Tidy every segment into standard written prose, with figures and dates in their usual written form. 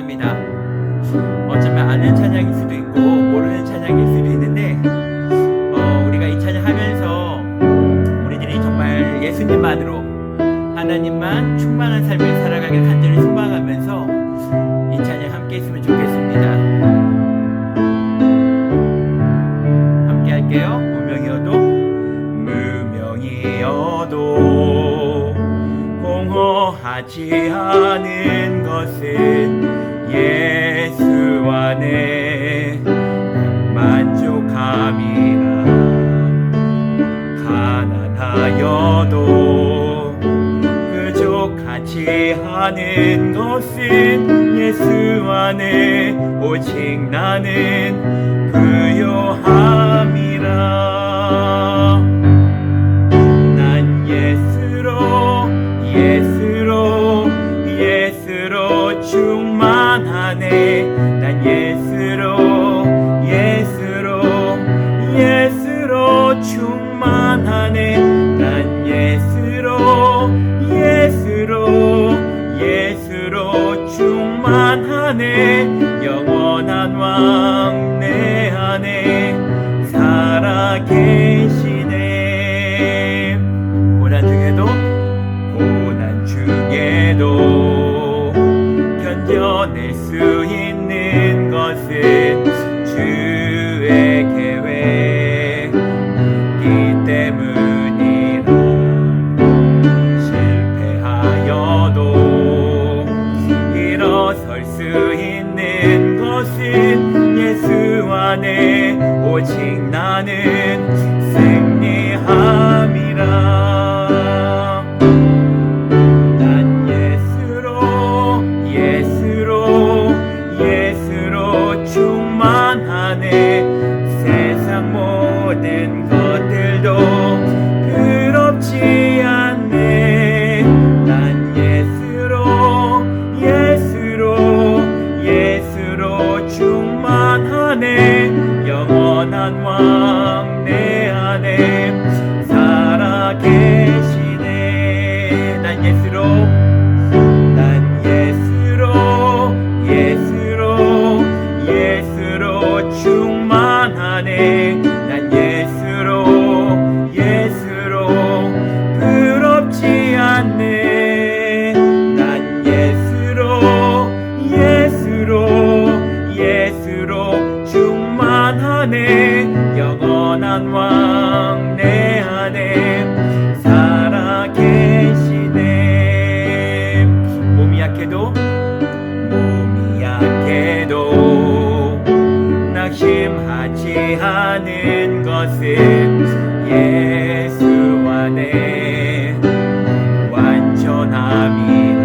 찬양합니다. 어쩌면 아는 찬양일 수도 있고 모르는 찬양일 수도 있는데 우리가 이 찬양하면서 우리들이 정말 예수님만으로 하나님만 충만한 삶을 살아가길 간절히 소망하면서 이 찬양 함께 했으면 좋겠습니다. 함께 할게요. 무명이어도 공허하지 않은 것은 예수 안에 만족함이라. 가난하여도 부족하지 않은 것은 예수 안에 오직 나는 부요함이라. 예수로 충만하네. 난 예수로 충만하네. 난 예수로 충만하네. 영원한 왕 내 안에 살아계시네. 고난 중에도 견뎌낼 수 있는 것은 주의 계획이기 때문이라. 실패하여도 일어설 수 있는 것은 예수 안에 오직 나는 승리함이라. 세상 모든 것들도 부럽지 않네. 난 예수로 충만하네. 영원한 왕 내 안에 살아계시네. 난 예수로 충만하네. 난 예수로 부럽지 않네. 난 예수로 충만하네. 영원한 왕 내 안에 살아계시네. 몸이 약해도 낙심하지 않은 것은 예수 안에 완전함이라.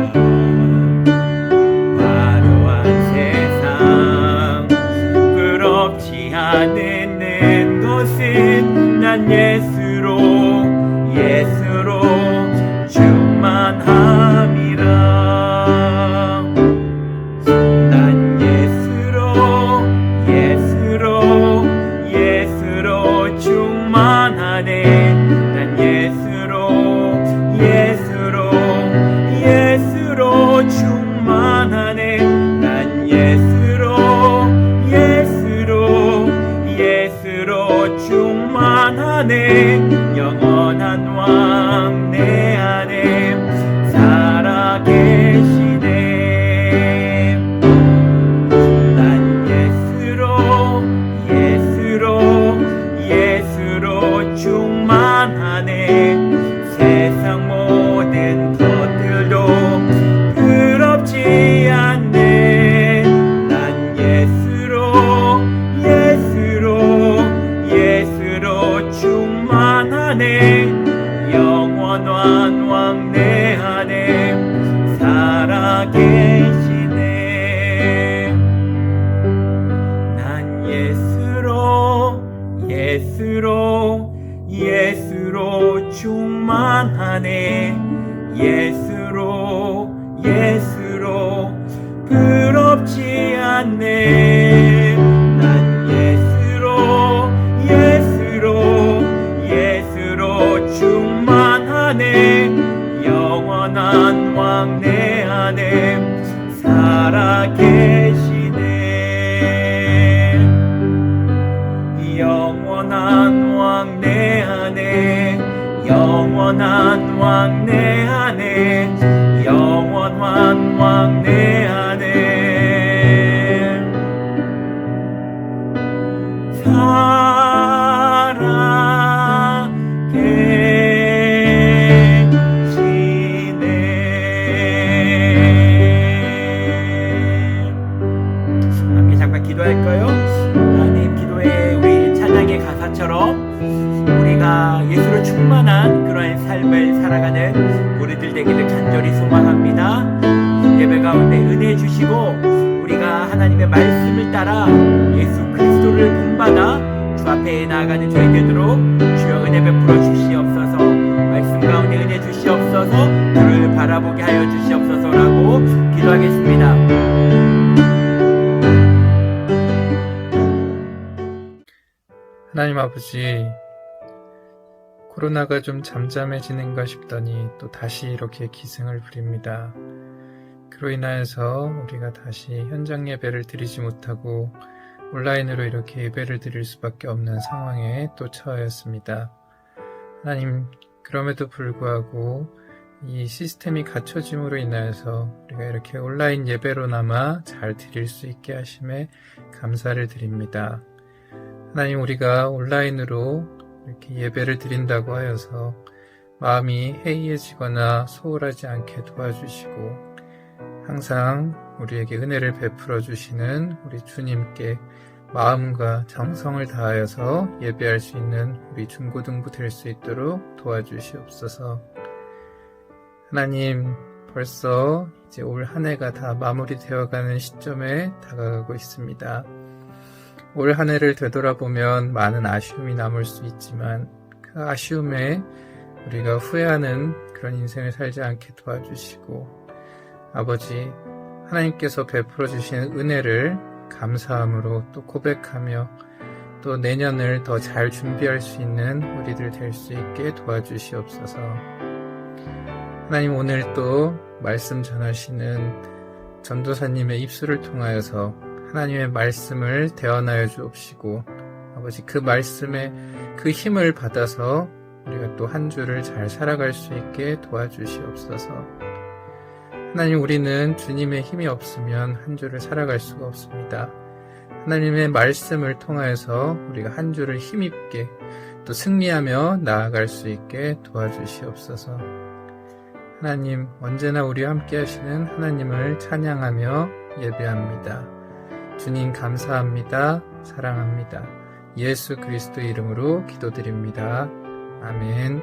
화려한 세상 부럽지 않는 것은 난 예수로 충만함이라. 충만하네. 난 예수로 충만하네. 난 예수로 충만하네. 영원한 왕 내 안에 살아계시네. 난 예수로 충만하네. 세상 모든 것들도 부럽지 않네. 난 예수로 충만하네. 영원한 왕 내 안에 살아계시네. 난 예수로 충만하네. 예수로 부럽지 않네. 난 예수로 충만하네. 영원한 왕 내 안에 살아계 영원한 왕 내 안에 영원한 왕 내 안에 함께 잠깐 기도할까요? 하나님, 기도에 우리 찬양의 가사처럼 우리가 예수로 충만한 그런 삶을 살아가는 우리들 되기를 간절히 소망합니다. 예배 가운데 은혜 주시고 우리가 하나님의 말씀을 따라 예수 그리스도를 본받아 주 앞에 나아가는 저희 되도록 주여 은혜 베풀어 주시옵소서. 말씀 가운데 은혜 주시옵소서. 주를 바라보게 하여 주시옵소서라고 기도하겠습니다. 하나님 아버지, 코로나가 좀 잠잠해지는가 싶더니 또 다시 이렇게 기승을 부립니다. 그로 인하여서 우리가 다시 현장 예배를 드리지 못하고 온라인으로 이렇게 예배를 드릴 수밖에 없는 상황에 또 처하였습니다. 하나님, 그럼에도 불구하고 이 시스템이 갖춰짐으로 인하여서 우리가 이렇게 온라인 예배로나마 잘 드릴 수 있게 하심에 감사를 드립니다. 하나님, 우리가 온라인으로 이렇게 예배를 드린다고 하여서 마음이 해이해지거나 소홀하지 않게 도와주시고 항상 우리에게 은혜를 베풀어 주시는 우리 주님께 마음과 정성을 다하여서 예배할 수 있는 우리 중고등부 될 수 있도록 도와주시옵소서. 하나님, 벌써 이제 올 한 해가 다 마무리되어가는 시점에 다가가고 있습니다. 올 한 해를 되돌아보면 많은 아쉬움이 남을 수 있지만 그 아쉬움에 우리가 후회하는 그런 인생을 살지 않게 도와주시고 아버지, 하나님께서 베풀어 주시는 은혜를 감사함으로 또 고백하며 또 내년을 더 잘 준비할 수 있는 우리들 될 수 있게 도와주시옵소서. 하나님, 오늘 또 말씀 전하시는 전도사님의 입술을 통하여서 하나님의 말씀을 대언하여 주옵시고 아버지, 그 말씀에 그 힘을 받아서 우리가 또 한 주를 잘 살아갈 수 있게 도와주시옵소서. 하나님, 우리는 주님의 힘이 없으면 한 주를 살아갈 수가 없습니다. 하나님의 말씀을 통하여서 우리가 한 주를 힘있게 또 승리하며 나아갈 수 있게 도와주시옵소서. 하나님, 언제나 우리와 함께 하시는 하나님을 찬양하며 예배합니다. 주님 감사합니다. 사랑합니다. 예수 그리스도 이름으로 기도드립니다. 아멘.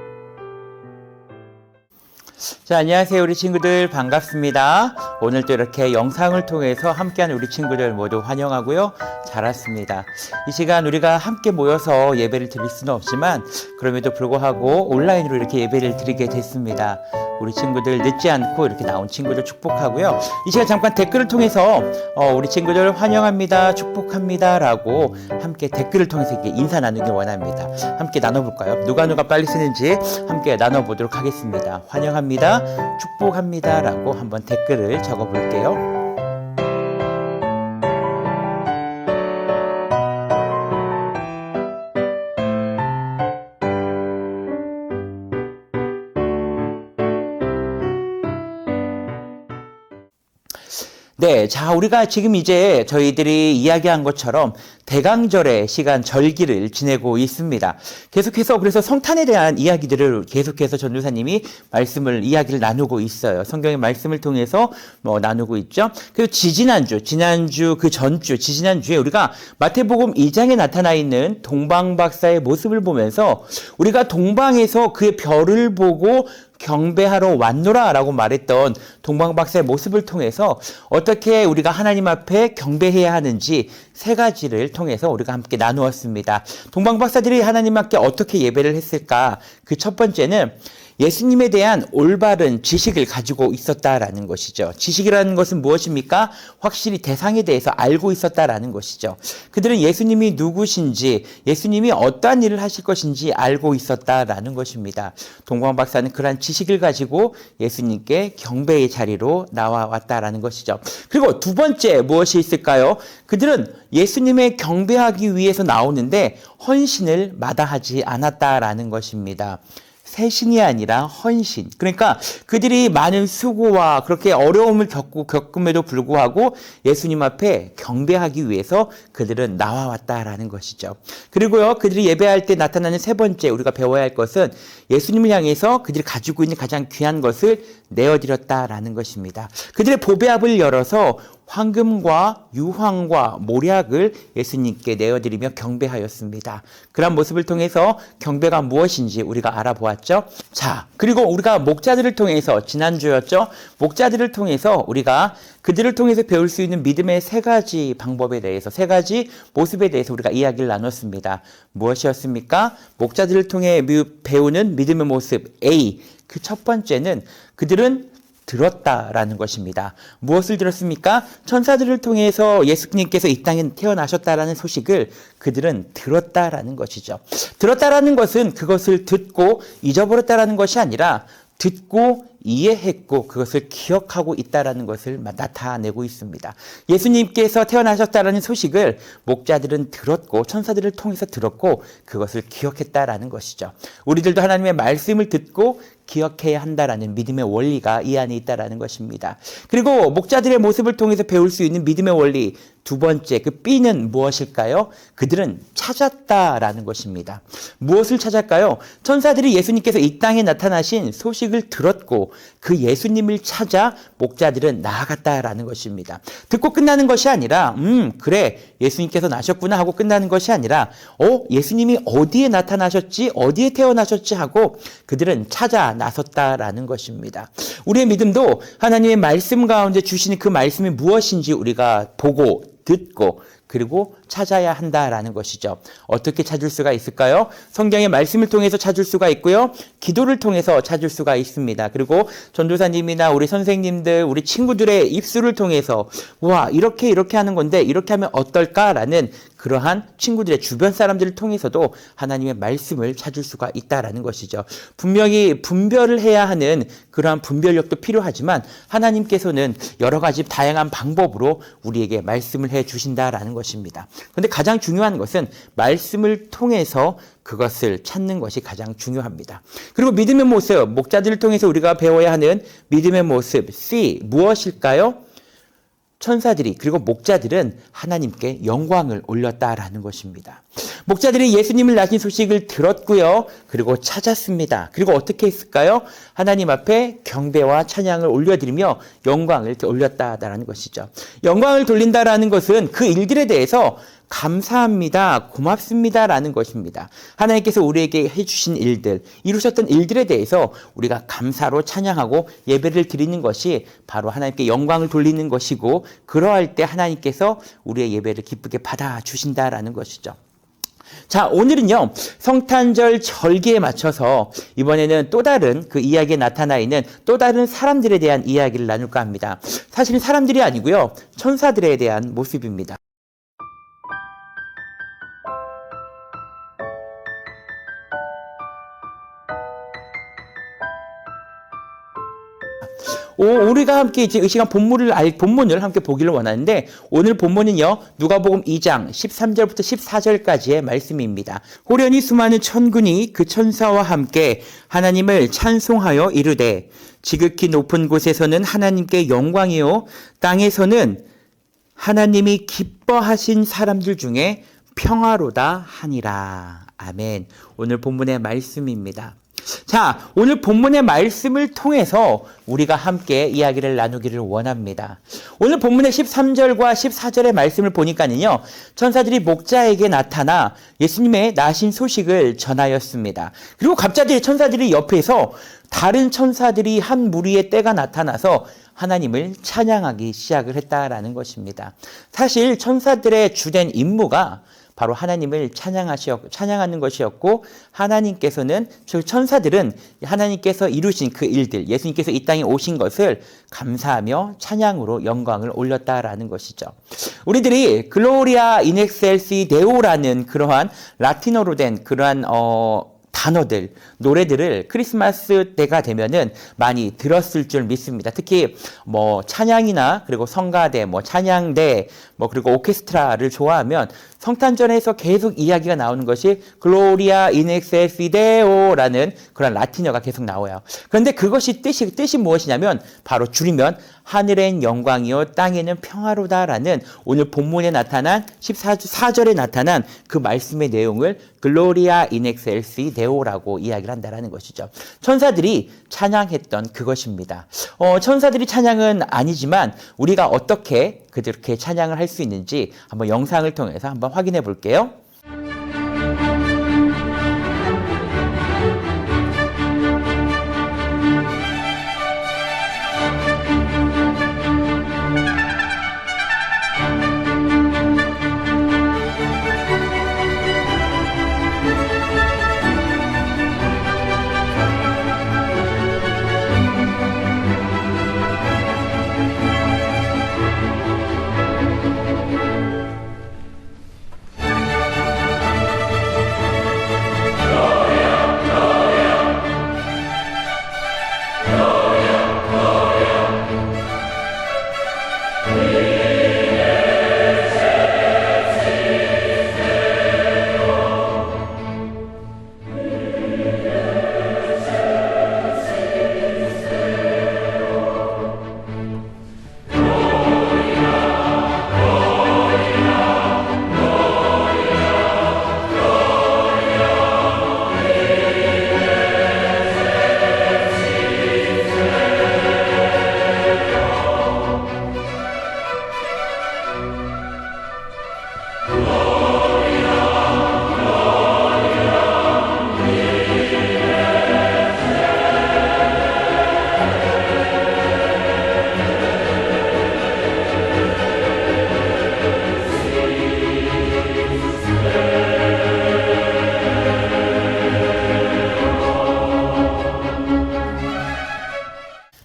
자, 안녕하세요 우리 친구들, 반갑습니다. 오늘도 이렇게 영상을 통해서 함께하는 우리 친구들 모두 환영하고요, 잘 왔습니다. 이 시간 우리가 함께 모여서 예배를 드릴 수는 없지만 그럼에도 불구하고 온라인으로 이렇게 예배를 드리게 됐습니다. 우리 친구들 늦지 않고 이렇게 나온 친구들 축복하고요. 이 시간 잠깐 댓글을 통해서 우리 친구들 환영합니다, 축복합니다 라고 함께 댓글을 통해서 이렇게 인사 나누기 원합니다. 함께 나눠볼까요? 누가 빨리 쓰는지 함께 나눠보도록 하겠습니다. 환영합니다, 축복합니다 라고 한번 댓글을 적어볼게요. 네, 자, 우리가 지금 이제 저희들이 이야기한 것처럼 대강절의 시간 절기를 지내고 있습니다. 계속해서 그래서 성탄에 대한 이야기들을 계속해서 전도사님이 이야기를 나누고 있어요. 성경의 말씀을 통해서 나누고 있죠. 그리고 지지난주 그 전주, 지지난주에 우리가 마태복음 2장에 나타나 있는 동방박사의 모습을 보면서 우리가 동방에서 그의 별을 보고 경배하러 왔노라 라고 말했던 동방박사의 모습을 통해서 어떻게 우리가 하나님 앞에 경배해야 하는지 세 가지를 통해서 우리가 함께 나누었습니다. 동방박사들이 하나님 앞에 어떻게 예배를 했을까? 그 첫 번째는 예수님에 대한 올바른 지식을 가지고 있었다라는 것이죠. 지식이라는 것은 무엇입니까? 확실히 대상에 대해서 알고 있었다라는 것이죠. 그들은 예수님이 누구신지, 예수님이 어떠한 일을 하실 것인지 알고 있었다라는 것입니다. 동방박사는 그러한 지식을 가지고 예수님께 경배의 자리로 나와왔다라는 것이죠. 그리고 두 번째 무엇이 있을까요? 그들은 예수님의 경배하기 위해서 나오는데 헌신을 마다하지 않았다라는 것입니다. 세신이 아니라 헌신. 그러니까 그들이 많은 수고와 그렇게 어려움을 겪음에도 불구하고 예수님 앞에 경배하기 위해서 그들은 나와왔다라는 것이죠. 그리고요, 그들이 예배할 때 나타나는 세 번째 우리가 배워야 할 것은 예수님을 향해서 그들이 가지고 있는 가장 귀한 것을 내어드렸다라는 것입니다. 그들의 보배압을 열어서 황금과 유황과 모략을 예수님께 내어드리며 경배하였습니다. 그런 모습을 통해서 경배가 무엇인지 우리가 알아보았죠. 자, 그리고 우리가 목자들을 통해서, 지난주였죠. 목자들을 통해서 우리가 그들을 통해서 배울 수 있는 믿음의 세 가지 방법에 대해서, 세 가지 모습에 대해서 우리가 이야기를 나눴습니다. 무엇이었습니까? 목자들을 통해 배우는 믿음의 모습 A, 그 첫 번째는 그들은 들었다라는 것입니다. 무엇을 들었습니까? 천사들을 통해서 예수님께서 이 땅에 태어나셨다라는 소식을 그들은 들었다라는 것이죠. 들었다라는 것은 그것을 듣고 잊어버렸다라는 것이 아니라 듣고 이해했고 그것을 기억하고 있다라는 것을 나타내고 있습니다. 예수님께서 태어나셨다라는 소식을 목자들은 들었고 천사들을 통해서 들었고 그것을 기억했다라는 것이죠. 우리들도 하나님의 말씀을 듣고 기억해야 한다라는 믿음의 원리가 이 안에 있다라는 것입니다. 그리고 목자들의 모습을 통해서 배울 수 있는 믿음의 원리 두 번째, 그 B는 무엇일까요? 그들은 찾았다라는 것입니다. 무엇을 찾았까요? 천사들이 예수님께서 이 땅에 나타나신 소식을 들었고 그 예수님을 찾아 목자들은 나아갔다라는 것입니다. 듣고 끝나는 것이 아니라 그래 예수님께서 나셨구나 하고 끝나는 것이 아니라 예수님이 어디에 나타나셨지 어디에 태어나셨지 하고 그들은 찾아 나섰다라는 것입니다. 우리의 믿음도 하나님의 말씀 가운데 주시는 그 말씀이 무엇인지 우리가 보고 듣고 그리고 찾아야 한다라는 것이죠. 어떻게 찾을 수가 있을까요? 성경의 말씀을 통해서 찾을 수가 있고요. 기도를 통해서 찾을 수가 있습니다. 그리고 전도사님이나 우리 선생님들, 우리 친구들의 입술을 통해서 와 이렇게 하는 건데 이렇게 하면 어떨까라는 그러한 친구들의 주변 사람들을 통해서도 하나님의 말씀을 찾을 수가 있다라는 것이죠. 분명히 분별을 해야 하는 그러한 분별력도 필요하지만 하나님께서는 여러 가지 다양한 방법으로 우리에게 말씀을 해 주신다라는 것입니다. 그런데 가장 중요한 것은 말씀을 통해서 그것을 찾는 것이 가장 중요합니다. 그리고 믿음의 모습, 목자들을 통해서 우리가 배워야 하는 믿음의 모습 C 무엇일까요? 천사들이 그리고 목자들은 하나님께 영광을 올렸다라는 것입니다. 목자들이 예수님을 낳으신 소식을 들었고요. 그리고 찾았습니다. 그리고 어떻게 했을까요? 하나님 앞에 경배와 찬양을 올려드리며 영광을 올렸다라는 것이죠. 영광을 돌린다라는 것은 그 일들에 대해서 감사합니다, 고맙습니다라는 것입니다. 하나님께서 우리에게 해주신 일들, 이루셨던 일들에 대해서 우리가 감사로 찬양하고 예배를 드리는 것이 바로 하나님께 영광을 돌리는 것이고 그러할 때 하나님께서 우리의 예배를 기쁘게 받아주신다라는 것이죠. 자, 오늘은요, 성탄절 절기에 맞춰서 이번에는 또 다른 그 이야기에 나타나 있는 또 다른 사람들에 대한 이야기를 나눌까 합니다. 사실은 사람들이 아니고요, 천사들에 대한 모습입니다. 우리가 함께 이제 이 시간 본문을 함께 보기를 원하는데 오늘 본문은요 누가복음 2장 13절부터 14절까지의 말씀입니다. 호련히 수많은 천군이 그 천사와 함께 하나님을 찬송하여 이르되 지극히 높은 곳에서는 하나님께 영광이요 땅에서는 하나님이 기뻐하신 사람들 중에 평화로다 하니라. 아멘. 오늘 본문의 말씀입니다. 자, 오늘 본문의 말씀을 통해서 우리가 함께 이야기를 나누기를 원합니다. 오늘 본문의 13절과 14절의 말씀을 보니까는요, 천사들이 목자에게 나타나 예수님의 나신 소식을 전하였습니다. 그리고 갑자기 천사들이 옆에서 다른 천사들이 한 무리의 때가 나타나서 하나님을 찬양하기 시작을 했다라는 것입니다. 사실 천사들의 주된 임무가 바로 하나님을 찬양하는 것이었고 하나님께서는 천사들은 하나님께서 이루신 그 일들, 예수님께서 이 땅에 오신 것을 감사하며 찬양으로 영광을 올렸다라는 것이죠. 우리들이 글로리아 인 엑셀시 데오라는 그러한 라틴어로 된 그러한 단어들, 노래들을 크리스마스 때가 되면은 많이 들었을 줄 믿습니다. 특히 뭐 찬양이나 그리고 성가대, 뭐 찬양대, 뭐 그리고 오케스트라를 좋아하면 성탄절에서 계속 이야기가 나오는 것이 글로리아 인 엑셀시 데오라는 그런 라틴어가 계속 나와요. 그런데 그것이 뜻이 무엇이냐면 바로 줄이면 하늘엔 영광이요 땅에는 평화로다라는 오늘 본문에 나타난 14절에 나타난 그 말씀의 내용을 글로리아 인 엑셀시 데오라고 이야기를 한다라는 것이죠. 천사들이 찬양했던 그것입니다. 천사들이 찬양은 아니지만 우리가 어떻게 그렇게 찬양을 할 수 있는지 한번 영상을 통해서 한번 확인해 볼게요.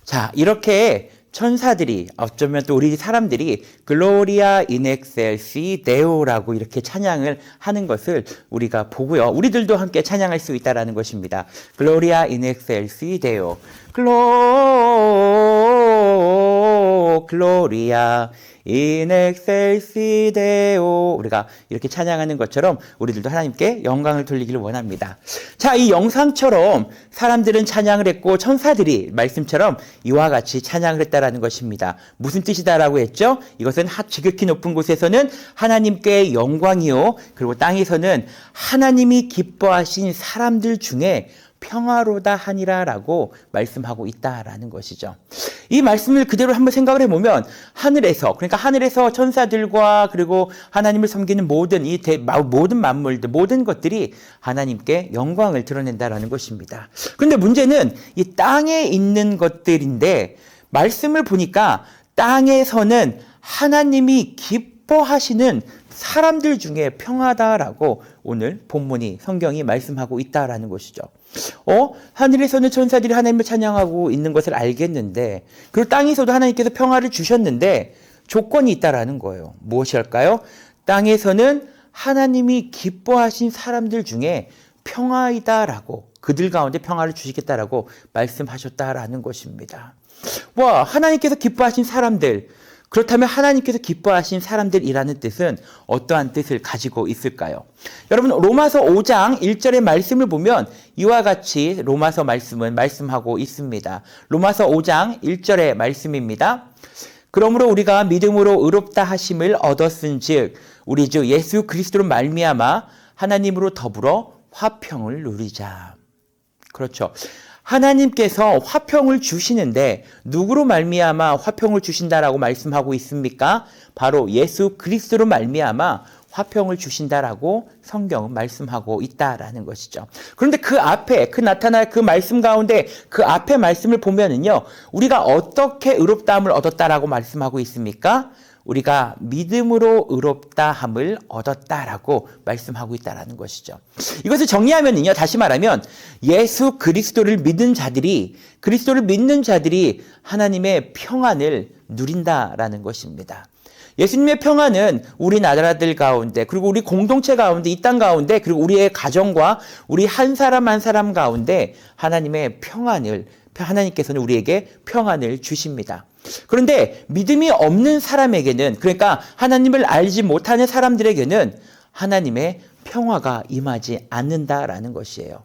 자, 이렇게 천사들이 어쩌면 또 우리 사람들이 글로리아 인 엑셀시 데오라고 이렇게 찬양을 하는 것을 우리가 보고요. 우리들도 함께 찬양할 수 있다라는 것입니다. 글로리아 인 엑셀시 데오. 글로리아 인 엑셀시 데오. 우리가 이렇게 찬양하는 것처럼 우리들도 하나님께 영광을 돌리기를 원합니다. 자, 이 영상처럼 사람들은 찬양을 했고 천사들이 말씀처럼 이와 같이 찬양을 했다라는 것입니다. 무슨 뜻이다라고 했죠? 이것은 지극히 높은 곳에서는 하나님께 영광이요, 그리고 땅에서는 하나님이 기뻐하신 사람들 중에 평화로다 하니라라고 말씀하고 있다라는 것이죠. 이 말씀을 그대로 한번 생각을 해보면 하늘에서, 그러니까 하늘에서 천사들과 그리고 하나님을 섬기는 모든 모든 만물들, 모든 것들이 하나님께 영광을 드러낸다라는 것입니다. 그런데 문제는 이 땅에 있는 것들인데 말씀을 보니까 땅에서는 하나님이 기뻐하시는 사람들 중에 평화다라고 오늘 본문이 성경이 말씀하고 있다라는 것이죠. 하늘에서는 천사들이 하나님을 찬양하고 있는 것을 알겠는데, 그리고 땅에서도 하나님께서 평화를 주셨는데 조건이 있다라는 거예요. 무엇일까요? 땅에서는 하나님이 기뻐하신 사람들 중에 평화이다라고, 그들 가운데 평화를 주시겠다라고 말씀하셨다라는 것입니다. 와, 하나님께서 기뻐하신 사람들, 그렇다면 하나님께서 기뻐하신 사람들이라는 뜻은 어떠한 뜻을 가지고 있을까요? 여러분, 로마서 5장 1절의 말씀을 보면 이와 같이 로마서 말씀은 말씀하고 있습니다. 로마서 5장 1절의 말씀입니다. 그러므로 우리가 믿음으로 의롭다 하심을 얻었은즉 우리 주 예수 그리스도로 말미암아 하나님으로 더불어 화평을 누리자. 그렇죠. 하나님께서 화평을 주시는데 누구로 말미암아 화평을 주신다라고 말씀하고 있습니까? 바로 예수 그리스도로 말미암아 화평을 주신다라고 성경은 말씀하고 있다라는 것이죠. 그런데 그 앞에 나타날 그 말씀 가운데 그 앞에 말씀을 보면은요, 우리가 어떻게 의롭다함을 얻었다라고 말씀하고 있습니까? 우리가 믿음으로 의롭다함을 얻었다라고 말씀하고 있다라는 것이죠. 이것을 정리하면요, 다시 말하면 예수 그리스도를 믿는 자들이, 그리스도를 믿는 자들이 하나님의 평안을 누린다라는 것입니다. 예수님의 평안은 우리 나라들 가운데, 그리고 우리 공동체 가운데, 이 땅 가운데, 그리고 우리의 가정과 우리 한 사람 한 사람 가운데 하나님의 평안을, 하나님께서는 우리에게 평안을 주십니다. 그런데 믿음이 없는 사람에게는, 그러니까 하나님을 알지 못하는 사람들에게는 하나님의 평화가 임하지 않는다라는 것이에요.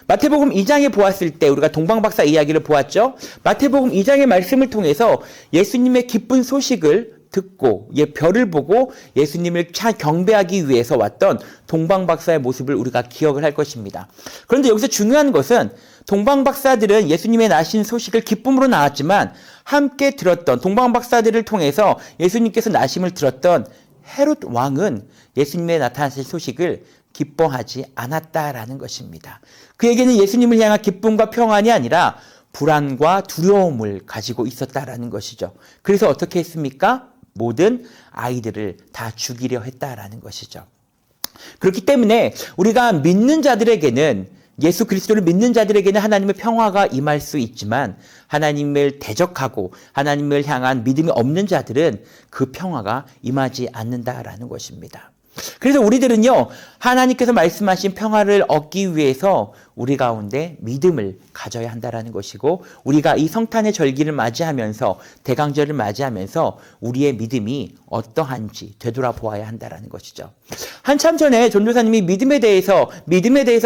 마태복음 2장에 보았을 때 우리가 동방박사 이야기를 보았죠. 마태복음 2장의 말씀을 통해서 예수님의 기쁜 소식을 듣고 별을 보고 예수님을 경배하기 위해서 왔던 동방박사의 모습을 우리가 기억을 할 것입니다. 그런데 여기서 중요한 것은 동방박사들은 예수님의 나신 소식을 기쁨으로 나왔지만 함께 들었던, 동방박사들을 통해서 예수님께서 나심을 들었던 헤롯 왕은 예수님의 나타나신 소식을 기뻐하지 않았다라는 것입니다. 그에게는 예수님을 향한 기쁨과 평안이 아니라 불안과 두려움을 가지고 있었다라는 것이죠. 그래서 어떻게 했습니까? 모든 아이들을 다 죽이려 했다라는 것이죠. 그렇기 때문에 우리가 믿는 자들에게는, 예수 그리스도를 믿는 자들에게는 하나님의 평화가 임할 수 있지만 하나님을 대적하고 하나님을 향한 믿음이 없는 자들은 그 평화가 임하지 않는다라는 것입니다. 그래서 우리들은요, 하나님께서 말씀하신 평화를 얻기 위해서 우리 가운데 믿음을 가져야 한다라는 것이고, 우리가 이 성탄의 절기를 맞이하면서, 대강절을 맞이하면서 우리의 믿음이 어떠한지 되돌아보아야 한다라는 것이죠. 한참 전에 전도사님이 믿음에 대해서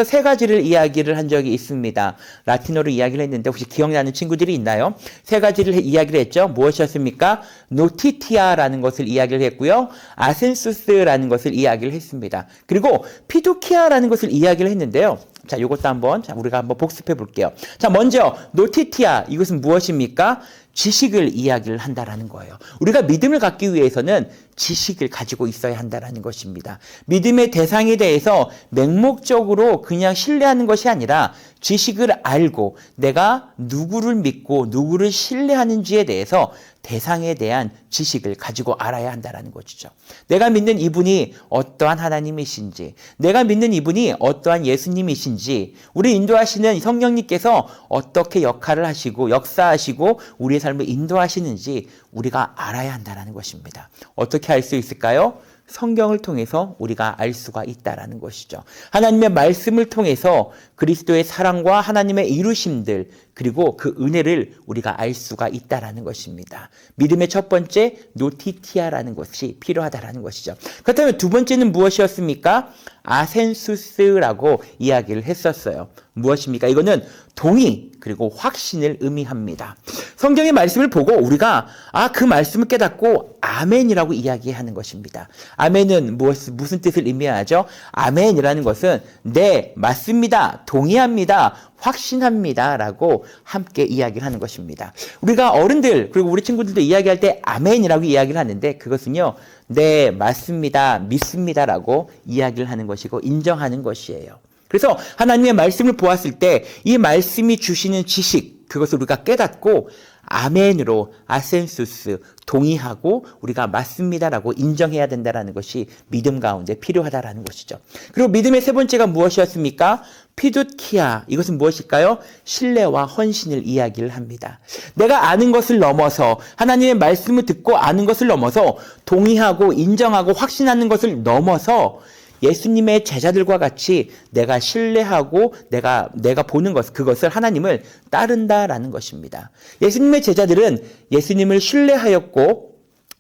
세 가지를 이야기를 한 적이 있습니다. 라틴어로 이야기를 했는데 혹시 기억나는 친구들이 있나요? 세 가지를 이야기를 했죠. 무엇이었습니까? 노티티아라는 것을 이야기를 했고요. 아센수스라는 것을 이야기를 했습니다. 그리고 피두키아라는 것을 이야기를 했는데요. 자, 이것도 우리가 한번 복습해 볼게요. 자, 먼저 노티티아, 이것은 무엇입니까? 지식을 이야기를 한다라는 거예요. 우리가 믿음을 갖기 위해서는 지식을 가지고 있어야 한다라는 것입니다. 믿음의 대상에 대해서 맹목적으로 그냥 신뢰하는 것이 아니라 지식을 알고 내가 누구를 믿고 누구를 신뢰하는지에 대해서 대상에 대한 지식을 가지고 알아야 한다는 것이죠. 내가 믿는 이분이 어떠한 하나님이신지, 내가 믿는 이분이 어떠한 예수님이신지, 우리 인도하시는 성령님께서 어떻게 역할을 하시고 역사하시고 우리의 삶을 인도하시는지 우리가 알아야 한다는 것입니다. 어떻게 알 수 있을까요? 성경을 통해서 우리가 알 수가 있다라는 것이죠. 하나님의 말씀을 통해서 그리스도의 사랑과 하나님의 이루심들, 그리고 그 은혜를 우리가 알 수가 있다라는 것입니다. 믿음의 첫 번째 노티티아라는 것이 필요하다라는 것이죠. 그렇다면 두 번째는 무엇이었습니까? 아센수스라고 이야기를 했었어요. 무엇입니까? 이거는 동의 그리고 확신을 의미합니다. 성경의 말씀을 보고 우리가 그 말씀을 깨닫고 아멘이라고 이야기하는 것입니다. 아멘은 무슨 뜻을 의미하죠? 아멘이라는 것은 네, 맞습니다, 동의합니다, 확신합니다 라고 함께 이야기를 하는 것입니다. 우리가 어른들 그리고 우리 친구들도 이야기할 때 아멘이라고 이야기를 하는데 그것은요, 네, 맞습니다, 믿습니다 라고 이야기를 하는 것이고 인정하는 것이에요. 그래서 하나님의 말씀을 보았을 때 이 말씀이 주시는 지식, 그것을 우리가 깨닫고 아멘으로 아센수스, 동의하고 우리가 맞습니다라고 인정해야 된다는 것이 믿음 가운데 필요하다라는 것이죠. 그리고 믿음의 세 번째가 무엇이었습니까? 피두키아, 이것은 무엇일까요? 신뢰와 헌신을 이야기를 합니다. 내가 아는 것을 넘어서, 하나님의 말씀을 듣고 아는 것을 넘어서 동의하고 인정하고 확신하는 것을 넘어서 예수님의 제자들과 같이 내가 신뢰하고 내가 보는 것, 그것을 하나님을 따른다라는 것입니다. 예수님의 제자들은 예수님을 신뢰하였고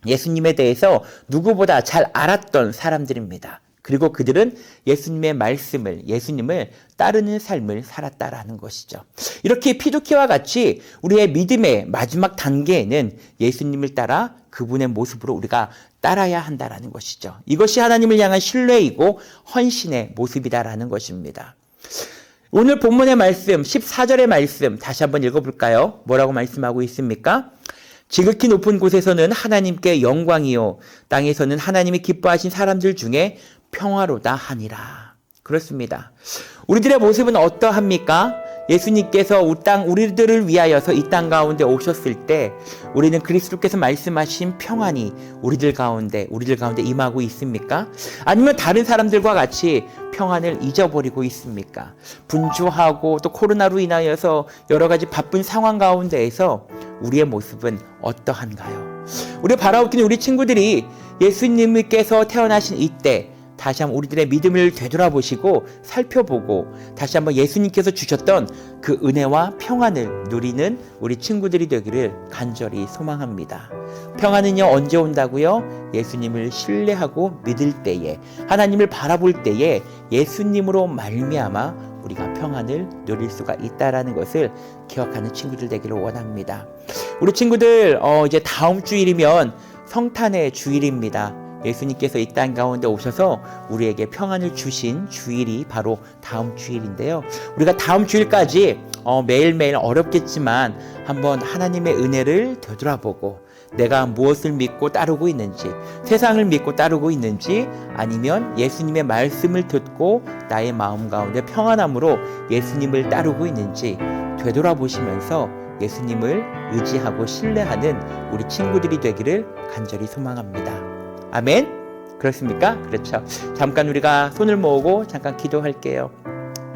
예수님에 대해서 누구보다 잘 알았던 사람들입니다. 그리고 그들은 예수님의 말씀을, 예수님을 따르는 삶을 살았다라는 것이죠. 이렇게 피두키와 같이 우리의 믿음의 마지막 단계에는 예수님을 따라 그분의 모습으로 우리가 따라야 한다라는 것이죠. 이것이 하나님을 향한 신뢰이고 헌신의 모습이다라는 것입니다. 오늘 본문의 말씀, 14절의 말씀 다시 한번 읽어볼까요? 뭐라고 말씀하고 있습니까? 지극히 높은 곳에서는 하나님께 영광이요, 땅에서는 하나님이 기뻐하신 사람들 중에 평화로다 하니라. 그렇습니다. 우리들의 모습은 어떠합니까? 예수님께서 우리들을 위하여서 이 땅 가운데 오셨을 때 우리는 그리스도께서 말씀하신 평안이 우리들 가운데 임하고 있습니까? 아니면 다른 사람들과 같이 평안을 잊어버리고 있습니까? 분주하고 또 코로나로 인하여서 여러 가지 바쁜 상황 가운데에서 우리의 모습은 어떠한가요? 우리 바라보기는 우리 친구들이 예수님께서 태어나신 이때 다시 한번 우리들의 믿음을 되돌아보시고 살펴보고 다시 한번 예수님께서 주셨던 그 은혜와 평안을 누리는 우리 친구들이 되기를 간절히 소망합니다. 평안은요, 언제 온다고요? 예수님을 신뢰하고 믿을 때에, 하나님을 바라볼 때에 예수님으로 말미암아 우리가 평안을 누릴 수가 있다라는 것을 기억하는 친구들 되기를 원합니다. 우리 친구들 이제 다음 주일이면 성탄의 주일입니다. 예수님께서 이 땅 가운데 오셔서 우리에게 평안을 주신 주일이 바로 다음 주일인데요. 우리가 다음 주일까지 매일매일 어렵겠지만 한번 하나님의 은혜를 되돌아보고 내가 무엇을 믿고 따르고 있는지, 세상을 믿고 따르고 있는지, 아니면 예수님의 말씀을 듣고 나의 마음 가운데 평안함으로 예수님을 따르고 있는지 되돌아보시면서 예수님을 의지하고 신뢰하는 우리 친구들이 되기를 간절히 소망합니다. 아멘? 그렇습니까? 그렇죠. 잠깐 우리가 손을 모으고 잠깐 기도할게요.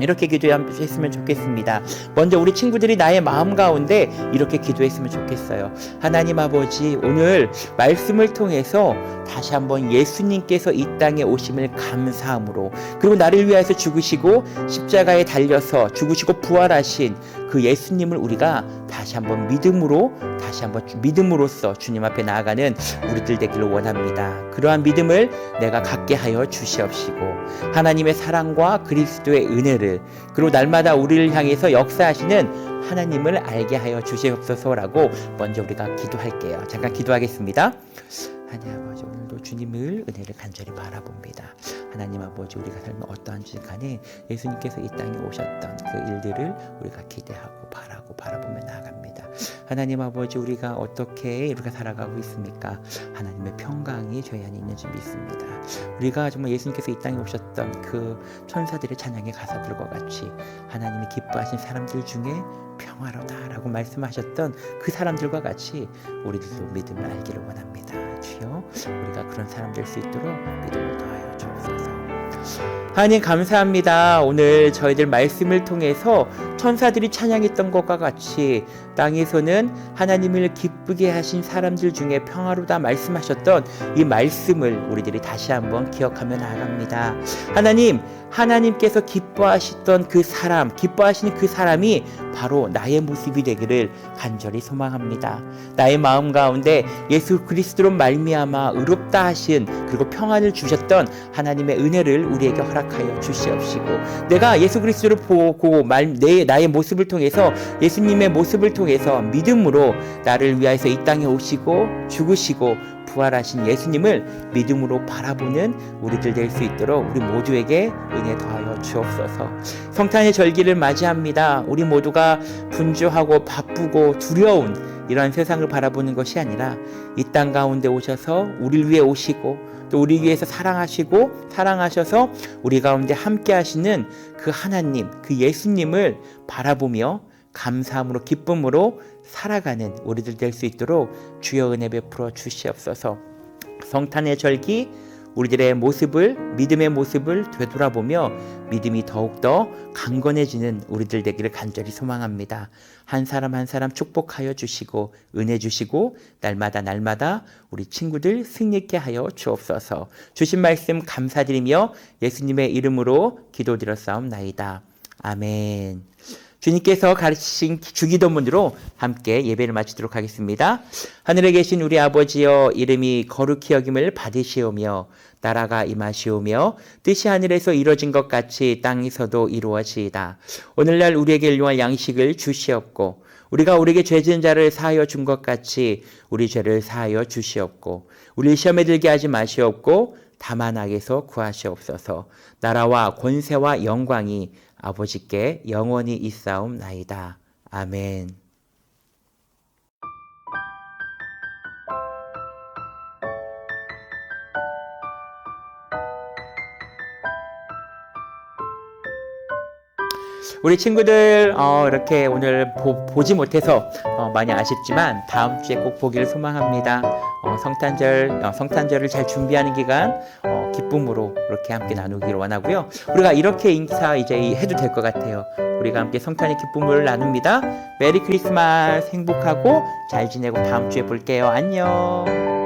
이렇게 기도했으면 좋겠습니다. 먼저 우리 친구들이 나의 마음 가운데 이렇게 기도했으면 좋겠어요. 하나님 아버지, 오늘 말씀을 통해서 다시 한번 예수님께서 이 땅에 오심을 감사함으로, 그리고 나를 위하여서 죽으시고 십자가에 달려서 죽으시고 부활하신 그 예수님을 우리가 다시 한번 믿음으로써 주님 앞에 나아가는 우리들 되기를 원합니다. 그러한 믿음을 내가 갖게 하여 주시옵시고, 하나님의 사랑과 그리스도의 은혜를, 그리고 날마다 우리를 향해서 역사하시는 하나님을 알게 하여 주시옵소서라고 먼저 우리가 기도할게요. 잠깐 기도하겠습니다. 하나님 아버지, 오늘도 주님을 은혜를 간절히 바라봅니다. 하나님 아버지, 우리가 살면 어떠한지 간에 예수님께서 이 땅에 오셨던 그 일들을 우리가 기대하고 바라보며 나아갑니다. 하나님 아버지, 우리가 어떻게 이렇게 살아가고 있습니까? 하나님의 평강이 저희 안에 있는지 믿습니다. 우리가 정말 예수님께서 이 땅에 오셨던 그 천사들의 찬양의 가사들과 같이 하나님이 기뻐하신 사람들 중에 평화로다라고 말씀하셨던 그 사람들과 같이 우리들도 믿음을 알기를 원합니다. 주여, 우리가 그런 사람 될 수 있도록 믿음을 더하여 주옵소서. 하나님 감사합니다. 오늘 저희들 말씀을 통해서 천사들이 찬양했던 것과 같이 땅에서는 하나님을 기쁘게 하신 사람들 중에 평화로다 말씀하셨던 이 말씀을 우리들이 다시 한번 기억하며 나아갑니다. 하나님께서 기뻐하시던 그 사람, 기뻐하시는 그 사람이 바로 나의 모습이 되기를 간절히 소망합니다. 나의 마음 가운데 예수 그리스도로 말미암아 의롭다 하신, 그리고 평안을 주셨던 하나님의 은혜를 우리에게 허락하여 주시옵시고, 내가 예수 그리스도를 보고 나의 모습을 통해서, 예수님의 모습을 통해서 믿음으로 나를 위하여서 이 땅에 오시고 죽으시고 부활하신 예수님을 믿음으로 바라보는 우리들 될 수 있도록 우리 모두에게 은혜 더하여 주옵소서. 성탄의 절기를 맞이합니다. 우리 모두가 분주하고 바쁘고 두려운 이런 세상을 바라보는 것이 아니라 이 땅 가운데 오셔서 우리를 위해 오시고 또 우리 위해서 사랑하셔서 우리 가운데 함께 하시는 그 하나님, 그 예수님을 바라보며 감사함으로 기쁨으로 살아가는 우리들 될 수 있도록 주여 은혜 베풀어 주시옵소서. 성탄의 절기 우리들의 모습을, 믿음의 모습을 되돌아보며 믿음이 더욱더 강건해지는 우리들 되기를 간절히 소망합니다. 한 사람 한 사람 축복하여 주시고 은혜 주시고 날마다 우리 친구들 승리케 하여 주옵소서. 주신 말씀 감사드리며 예수님의 이름으로 기도드렸사옵나이다. 아멘. 주님께서 가르치신 주기도문으로 함께 예배를 마치도록 하겠습니다. 하늘에 계신 우리 아버지여, 이름이 거룩히 여김을 받으시오며 나라가 임하시오며 뜻이 하늘에서 이루어진 것 같이 땅에서도 이루어지이다. 오늘날 우리에게 일용할 양식을 주시옵고 우리가 우리에게 죄 지은 자를 사하여 준 것 같이 우리 죄를 사하여 주시옵고 우리 시험에 들게 하지 마시옵고 다만 악에서 구하시옵소서. 나라와 권세와 영광이 아버지께 영원히 있사옵나이다. 아멘. 우리 친구들 이렇게 오늘 보지 못해서 많이 아쉽지만 다음 주에 꼭 보기를 소망합니다. 성탄절을 잘 준비하는 기간 기쁨으로 이렇게 함께 나누기를 원하고요. 우리가 이렇게 인사 이제 해도 될 것 같아요. 우리가 함께 성탄의 기쁨을 나눕니다. 메리 크리스마스, 행복하고 잘 지내고 다음 주에 볼게요. 안녕.